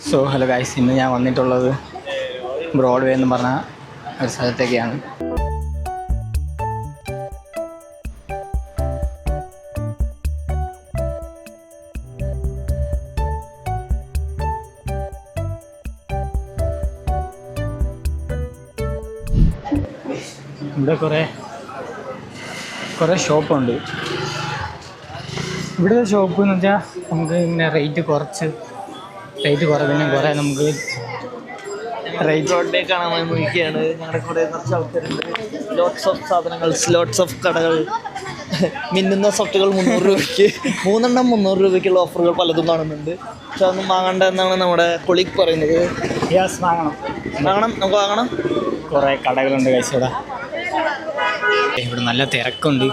So hello guys, ഇന്ന് ഞാൻ വന്നിട്ടുള്ളത് ബ്രോഡ്വേ എന്ന് പറഞ്ഞ ഒരു സ്ഥലത്തേക്കാണ്. ഇവിടെ കുറേ ഷോപ്പുണ്ട്. ഇവിടുത്തെ ഷോപ്പ് എന്ന് വെച്ചാൽ നമുക്ക് ഇങ്ങനെ റേറ്റ് കുറവിന് കുറേ നമുക്ക് റോഡിലേക്ക് കാണാൻ നോക്കിയാണ്. ഞങ്ങളുടെ കൂടെ കുറച്ച് ആൾക്കാരുണ്ട്. ലോട്ട്സ് ഓഫ് സാധനങ്ങൾ, ലോട്ട്സ് ഓഫ് കടകൾ, മിന്നുന്ന സോഫ്റ്റുകൾ 300 രൂപയ്ക്ക് 3 രൂപയ്ക്കുള്ള ഓഫറുകൾ പലതും കാണുന്നുണ്ട്. പക്ഷെ അതൊന്നും വാങ്ങണ്ട എന്നാണ് നമ്മുടെ കൊളീഗ് പറയുന്നത്. ഗ്യാസ് നമുക്ക് വാങ്ങണം. കുറേ കടകളുണ്ട് കഴിച്ചതാ. ഇവിടെ നല്ല തിരക്കുണ്ട്.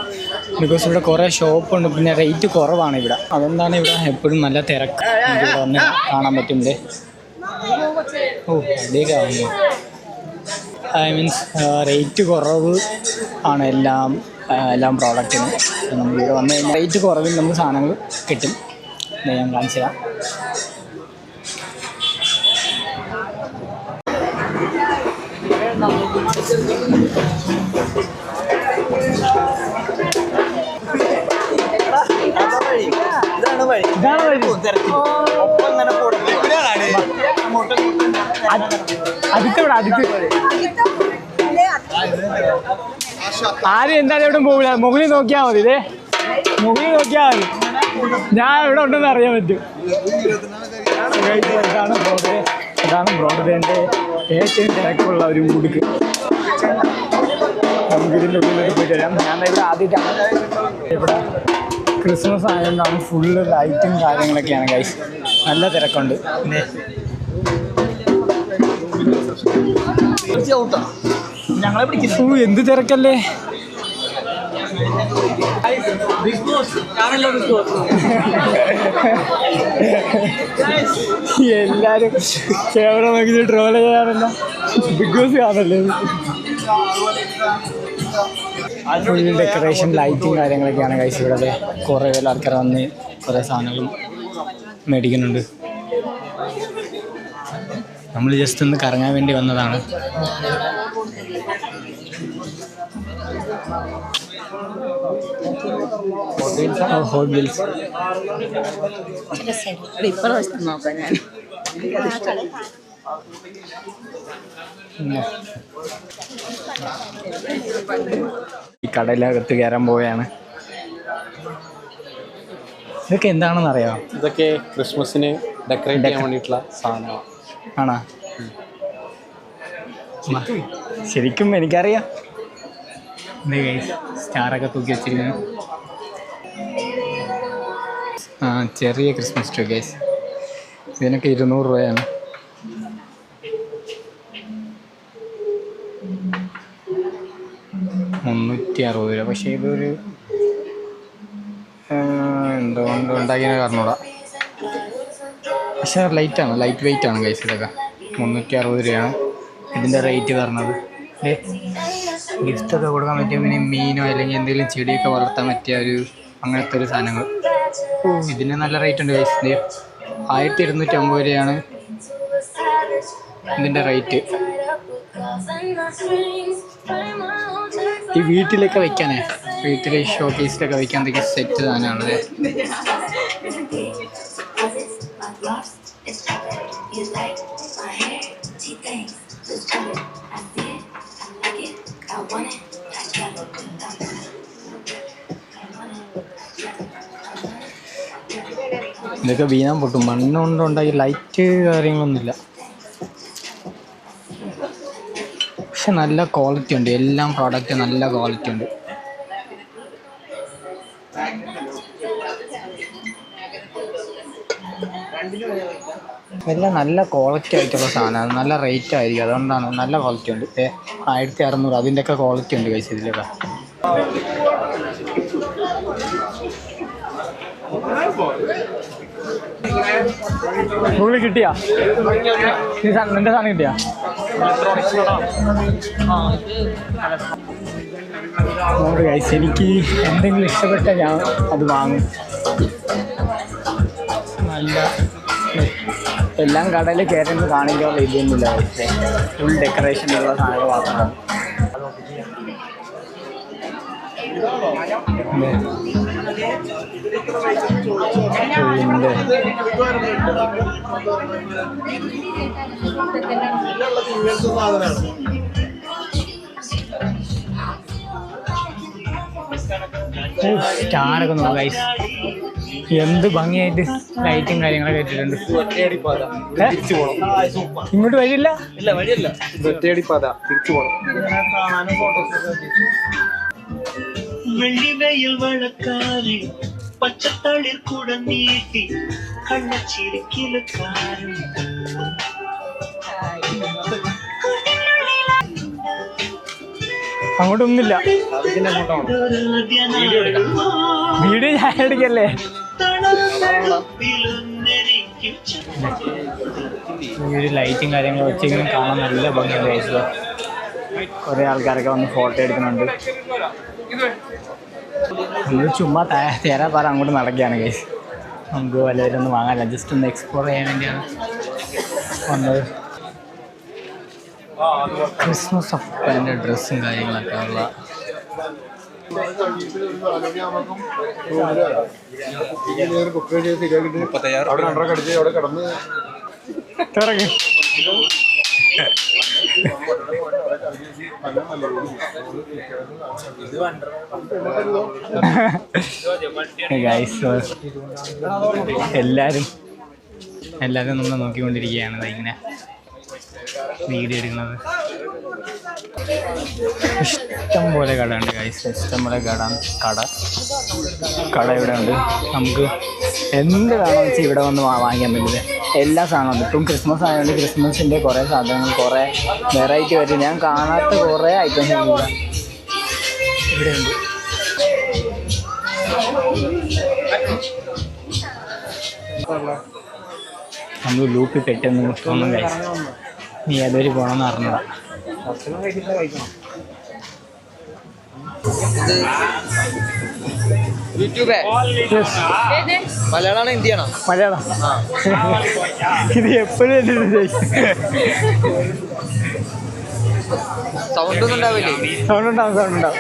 ബിക്കോസ് ഇവിടെ കുറേ ഷോപ്പുണ്ട്, പിന്നെ റേറ്റ് കുറവാണ് ഇവിടെ. അതുകൊണ്ടാണ് ഇവിടെ എപ്പോഴും നല്ല തിരക്ക്. ഇവിടെ വന്ന് കാണാൻ പറ്റുന്നത്. അതിലേക്കാവുന്നു മീൻസ് റേറ്റ് കുറവ് ആണ് എല്ലാം പ്രോഡക്റ്റിന്. നമുക്കിവിടെ വന്ന് കഴിഞ്ഞാൽ റേറ്റ് കുറവിൽ നമുക്ക് സാധനങ്ങൾ കിട്ടും. ഞാൻ കാണിച്ചു തരാം. ഇതാണ് വഴി. ആരും എന്തായാലും എവിടെ പോകില്ല. മുകളിൽ നോക്കിയാൽ മതി. ഞാൻ ഇവിടെ ഉണ്ടെന്ന് അറിയാൻ പറ്റും. ഇതാണ് ബ്രോഡ്വേൻ്റെ ഏറ്റവും തിരക്കുള്ള ഒരു മുടുക്ക്. നമുക്ക് ഇതിൻ്റെ ഉള്ളിലേക്ക് പോയിട്ട് വരാം. ഞാൻ ഇവിടെ ആദ്യമായിട്ടാണ്. ഇവിടെ ക്രിസ്മസ് ആയതുകൊണ്ടാണ് ഫുള്ള് ലൈറ്റും കാര്യങ്ങളൊക്കെയാണ് ഗൈസ്. നല്ല തിരക്കുണ്ട്. എന്ത് തിരക്കല്ലേ. എല്ലാരും ക്യാമറ നോക്കി ട്രോൾ ചെയ്യാറല്ല. ബിഗ് ബോസ് കാണല്ലേ. ഫുൾ ഡെക്കറേഷൻ, ലൈറ്റും കാര്യങ്ങളൊക്കെയാണ് കഴിച്ച്. ഇവിടെ കുറേ ആൾക്കാർ വന്ന് കുറേ സാധനങ്ങളും മേടിക്കുന്നുണ്ട്. നമ്മൾ ജസ്റ്റ് ഒന്ന് കറങ്ങാൻ വേണ്ടി വന്നതാണ്. ഹോട്ട് വീൽസ് ഈ കടയിലകത്ത് കയറാൻ പോവുകയാണ്. ഇതൊക്കെ എന്താണെന്ന് അറിയാമോ? ഇതൊക്കെ ക്രിസ്മസിന് ഡെക്കറേറ്റ് ചെയ്യാൻ വേണ്ടിയിട്ടുള്ള സാധനമാണ്. ആണോ? ശരിക്കും എനിക്കറിയാം. സ്റ്റാറൊക്കെ തൂക്കി വെച്ചിരിക്കുന്നു. ചെറിയ ക്രിസ്മസ് ട്രീ ഗൈസ്. ഇതിനൊക്കെ 200 രൂപയാണ്. $360. പക്ഷേ ഇതൊരു എന്തുകൊണ്ട് ഉണ്ടാക്കിയ കാരണൂടാ. പക്ഷേ ലൈറ്റ് വെയിറ്റ് ആണ് ഗൈസ്. ഇതൊക്കെ 360 രൂപയാണ് ഇതിൻ്റെ റേറ്റ് പറഞ്ഞത്. ഗിഫ്റ്റൊക്കെ കൊടുക്കാൻ പറ്റിയ, പിന്നെ മീനോ അല്ലെങ്കിൽ എന്തെങ്കിലും ചെടിയൊക്കെ വളർത്താൻ പറ്റിയ അങ്ങനത്തെ ഒരു സാധനങ്ങൾ. ഇതിന് നല്ല റേറ്റ് ഉണ്ട് ഗൈസ്. 1250 രൂപയാണ് ഇതിൻ്റെ റേറ്റ്. ഈ വീട്ടിലൊക്കെ വയ്ക്കാനേ, വീട്ടിൽ ഷോ കേസിലൊക്കെ വയ്ക്കാൻ എന്തൊക്കെ സെറ്റ് സാധനമാണത്. ഇതൊക്കെ വീണാൻ പൊട്ടും. മണ്ണുകൊണ്ടുണ്ടായി ലൈറ്റ് കാര്യങ്ങളൊന്നുമില്ല. പക്ഷെ നല്ല ക്വാളിറ്റി ഉണ്ട്. എല്ലാം പ്രോഡക്റ്റ് നല്ല ക്വാളിറ്റി ഉണ്ട്. എല്ലാം നല്ല ക്വാളിറ്റി ആയിട്ടുള്ള സാധനമാണ്. നല്ല റേറ്റ് ആയിരിക്കും. അതുകൊണ്ടാണ് നല്ല ക്വാളിറ്റി ഉണ്ട്. 1600 അതിൻ്റെയൊക്കെ ക്വാളിറ്റി ഉണ്ട് കഴിച്ച് ഇതിലൊക്കെ. മുകളിൽ കിട്ടിയാ? നിന്റെ സാധനം കിട്ടിയാ? എനിക്ക് എന്തെങ്കിലും ഇഷ്ടപ്പെട്ടാൽ ഞാൻ അത് വാങ്ങും. നല്ല എല്ലാം കടയിൽ കയറി കാണിക്കാനുള്ള ഇതൊന്നുമില്ല. പക്ഷേ ഫുൾ ഡെക്കറേഷനുള്ള സാധനങ്ങൾ മാത്രമാണ്. സ്റ്റാറൊക്കെ നോക്കാം ഗൈസ്. എന്ത് ഭംഗിയായിട്ട് ലൈറ്റും കാര്യങ്ങളൊക്കെ ഇട്ടിട്ടുണ്ട്. ഇങ്ങോട്ട് വഴിയില്ല. ഇല്ല വഴിയല്ല, ഒറ്റയടിപ്പാത തിരിച്ചു പോകണം. വെള്ളിവെയിൽ വഴക്കാരി പച്ചത്തളിർ കുട നീട്ടി കണ്ണച്ചിരിക്കലക്കാരും അങ്ങോട്ടൊന്നുമില്ല. വീഡിയോ ഞാൻ എടുക്കല്ലേ. ഈ ഒരു ലൈറ്റും കാര്യങ്ങളും വെച്ചിങ്ങനെ കാണാൻ നല്ല ഭംഗിയുണ്ട് ഗൈസ്. കുറേ ആൾക്കാരൊക്കെ വന്ന് ഫോട്ടോ എടുക്കുന്നുണ്ട്. നമ്മൾ ചുമ്മാ തേരാപ്പാറ അങ്ങോട്ട് നടക്കുകയാണ് ഗൈസ്. നമുക്ക് വല്ലവരൊന്നും വാങ്ങാനില്ല, ജസ്റ്റ് ഒന്ന് എക്സ്പ്ലോർ ചെയ്യാൻ വേണ്ടിയാണ് വന്നത്. ക്രിസ്മസ് ഒപ്പൻ്റെ ഡ്രസ്സും കാര്യങ്ങളൊക്കെ ഉള്ള തുടങ്ങി. എല്ലാവരും നമ്മളെ നോക്കിക്കൊണ്ടിരിക്കുകയാണ് ഇങ്ങനെ വീഡിയോ എടുക്കുന്നത്. ഇഷ്ടം പോലെ കട ഉണ്ട് ഗൈസ്, ഇഷ്ടം പോലെ കട ഇവിടെ ഉണ്ട്. നമുക്ക് എന്ത് വേണമെന്ന് വെച്ചാൽ ഇവിടെ വന്ന് വാങ്ങിക്കാൻ പറ്റില്ല. എല്ലാ സാധനവും ഇപ്പം ക്രിസ്മസ് ആയതുകൊണ്ട് ക്രിസ്മസിൻ്റെ കുറേ സാധനങ്ങൾ, കുറേ വെറൈറ്റി വരും. ഞാൻ കാണാത്ത കുറേ ഐറ്റംസ് ഇവിടെ ഉണ്ട്. നമ്മൾ ലൂപ്പിൽ പെട്ടെന്ന് തോന്നും ഗൈസ്. നീ ഏതൊരു പോകണമെന്ന് അറിഞ്ഞതാ. മലയാളമാണോ ഹിന്ദിയാണോ? മലയാളം. ഇത് എപ്പോഴും സൗണ്ട് ഒന്നും ഉണ്ടാവില്ലേ? സൗണ്ട് ഉണ്ടാവും.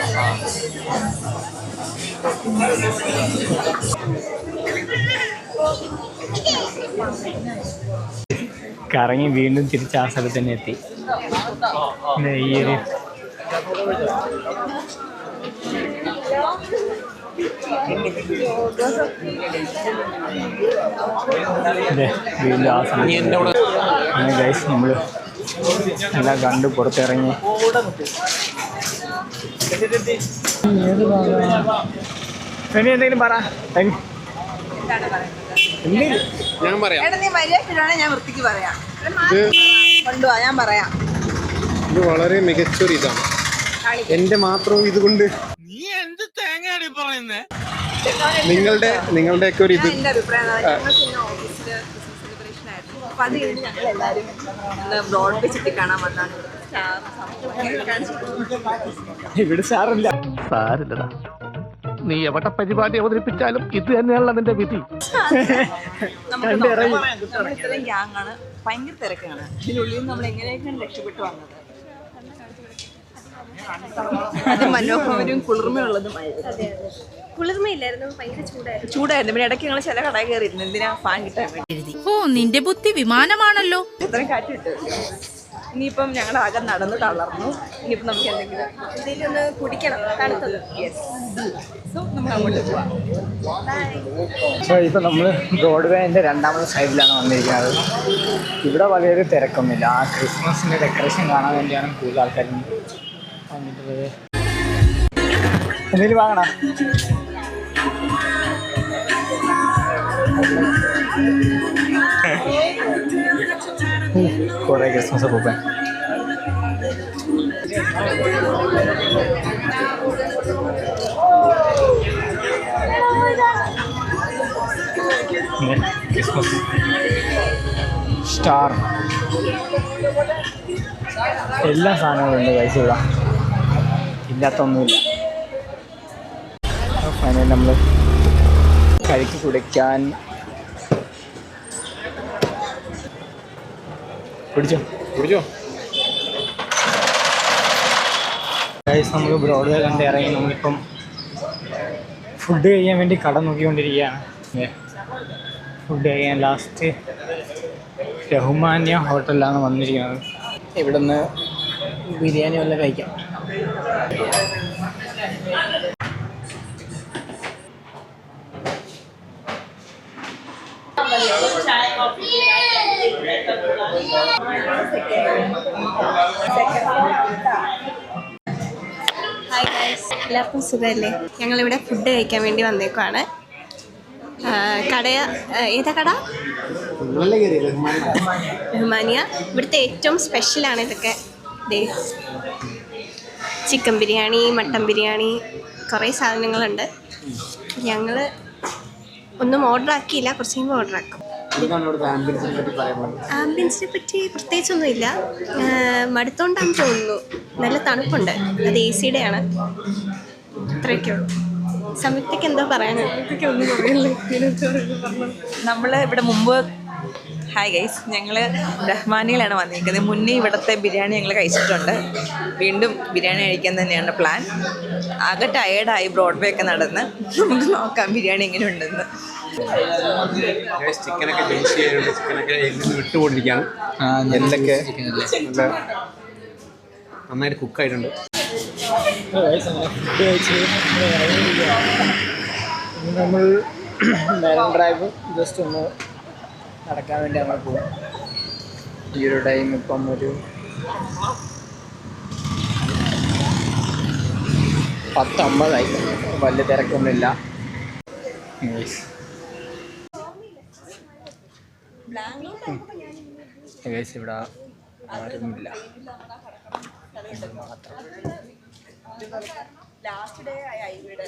കറങ്ങി വീണ്ടും തിരിച്ച് ആ സ്ഥലത്ത് തന്നെ എത്തി. ഈ ഒരു വീണ്ടും ആ സ്ഥലത്ത് അങ്ങനെ ഗൈസ് നമ്മൾ എല്ലാം കണ്ട് പുറത്തിറങ്ങി. എന്തെങ്കിലും പറ. ഞാൻ പറയാം, ഇത് വളരെ മികച്ചൊരു ഇതാണ്. എന്റെ മാത്രം ഇതുകൊണ്ട് നിങ്ങളുടെയൊക്കെ ഒരു ഇത് ഇവിടെ സാറില്ല. സാരില്ലടാ, നീ എവിടെ പരിപാടി അവതരിപ്പിച്ചാലും ഇത് തന്നെയാണല്ലോ അതിന്റെ വിധി. ഗ്യാങ്ങാണ്, ഭയങ്കര തിരക്കാണ്. ഇതിനുള്ളിൽ നിന്ന് നമ്മൾ എങ്ങനെയൊക്കെയാണ് രക്ഷപ്പെട്ടു വന്നത്. അത് മനോഹരവും കുളിർമയുള്ളതുമായിരുന്നു. കുളിർമയില്ലായിരുന്നു, ഭയങ്കര ചൂടായിരുന്നു. പിന്നെ ഇടയ്ക്ക് ഞങ്ങൾ ചില കടയിൽ കയറിയിരുന്നു, എന്തിനാ ഫാൻ കിട്ടാൻ വേണ്ടി. ഓ, നിന്റെ ബുദ്ധി വിമാനമാണല്ലോ. ഇത്രയും കാറ്റ് കിട്ടും. ഇനിയിപ്പം ഞങ്ങളുടെ ആകെ നടന്ന് തളർന്നു. ഇനിയിപ്പം നമുക്ക് എന്തെങ്കിലും ഒന്ന് കുടിക്കണം, തണുത്തത്. സോ നമ്മൾ അങ്ങോട്ട് പോവാം. സോ ഇപ്പം നമ്മൾ ബ്രോഡ്വേൻ്റെ രണ്ടാമത്തെ സൈഡിലാണ് വന്നിരിക്കുന്നത്. ഇവിടെ വലിയൊരു തിരക്കൊന്നുമില്ല. ആ ക്രിസ്മസിൻ്റെ ഡെക്കറേഷൻ കാണാൻ വേണ്ടിയാണ് കൂടുതൽ ആൾക്കാരും വന്നിട്ടുള്ളത്. എന്തെങ്കിലും വാങ്ങണോ? കുറേ ക്രിസ്മസ് പൂപ്പൻ. ക്രിസ്മസ് സ്റ്റാർ എല്ലാ സാധനങ്ങളും ഉണ്ട് കഴിച്ച് ഇവിടെ, ഇല്ലാത്തൊന്നുമില്ല. ഫൈനൽ നമ്മൾ കഴിച്ച് കുടിക്കാൻ പിടിച്ചോ കുടിച്ചോ. ഗൈസ് നമ്മൾ ബ്രോഡ്വേ കണ്ട് ഇറങ്ങി നമ്മളിപ്പം ഫുഡ് കഴിക്കാൻ വേണ്ടി കട നോക്കിക്കൊണ്ടിരിക്കുകയാണ്. ഫുഡ് കഴിക്കാൻ ലാസ്റ്റ് റഹ്മാനിയ ഹോട്ടലിലാണ് വന്നിരിക്കുന്നത്. ഇവിടെ നിന്ന് ബിരിയാണി വല്ല കഴിക്കാം. ഹായ് ഗൈസ്, എല്ലാവർക്കും സുഖമല്ലേ? ഞങ്ങളിവിടെ ഫുഡ് കഴിക്കാൻ വേണ്ടി വന്നേക്കുവാണ്. ഏതാ കട? റഹ്മാനിയ. ഇവിടുത്തെ ഏറ്റവും സ്പെഷ്യലാണ് ഇതൊക്കെ. ചിക്കൻ ബിരിയാണി, മട്ടൻ ബിരിയാണി, കുറേ സാധനങ്ങളുണ്ട്. ഞങ്ങൾ ഒന്നും ഓർഡർ ആക്കിയില്ല, കുറച്ച് കഴിയുമ്പോൾ ഓർഡർ ആക്കും. ആംബിയൻസിനെ പറ്റി പ്രത്യേകിച്ചൊന്നുമില്ല. മടുത്തോണ്ടാന്ന് തോന്നുന്നു. നല്ല തണുപ്പുണ്ട്. അത് AC-യുടെ ആണ്. അത്രയൊക്കെ ഉള്ളൂ. സംയുക്തയ്ക്ക് എന്തോ പറയാനുണ്ട്? ഒന്നും പറയല്ലേ. നമ്മൾ ഇവിടെ മുമ്പ് ഹായ് ഗൈസ്, ഞങ്ങൾ റഹ്മാനിയിലാണ് വന്നിരിക്കുന്നത്. മുന്നേ ഇവിടുത്തെ ബിരിയാണി ഞങ്ങൾ കഴിച്ചിട്ടുണ്ട്. വീണ്ടും ബിരിയാണി കഴിക്കാൻ തന്നെയാണ് പ്ലാൻ. ആകെ ടയേർഡായി, ബ്രോഡ്വേ ഒക്കെ നടന്ന്. നമുക്ക് നോക്കാം ബിരിയാണി എങ്ങനെ ഉണ്ടെന്ന്. ചിക്കനൊക്കെ ജംഗ്സ് ചെയ്യാനുണ്ട്. ചിക്കനൊക്കെ വിട്ടുകൊണ്ടിരിക്കുകയാണ്. എല്ലൊക്കെ നല്ല നന്നായിട്ട് കുക്കായിട്ടുണ്ട്. ഫുഡ് കഴിച്ച് നമ്മൾ മെറൈൻ ഡ്രൈവ് ജസ്റ്റ് ഒന്ന് നടക്കാൻ വേണ്ടി നമ്മൾ പോകും. ഈ ഒരു ടൈം ഇപ്പം ഒരു 10:50 വലിയ തിരക്കൊന്നുമില്ല. ഇവിടെ ആരുമില്ല. ലാസ്റ്റ് ഡേ ആയി ഇവിടെ.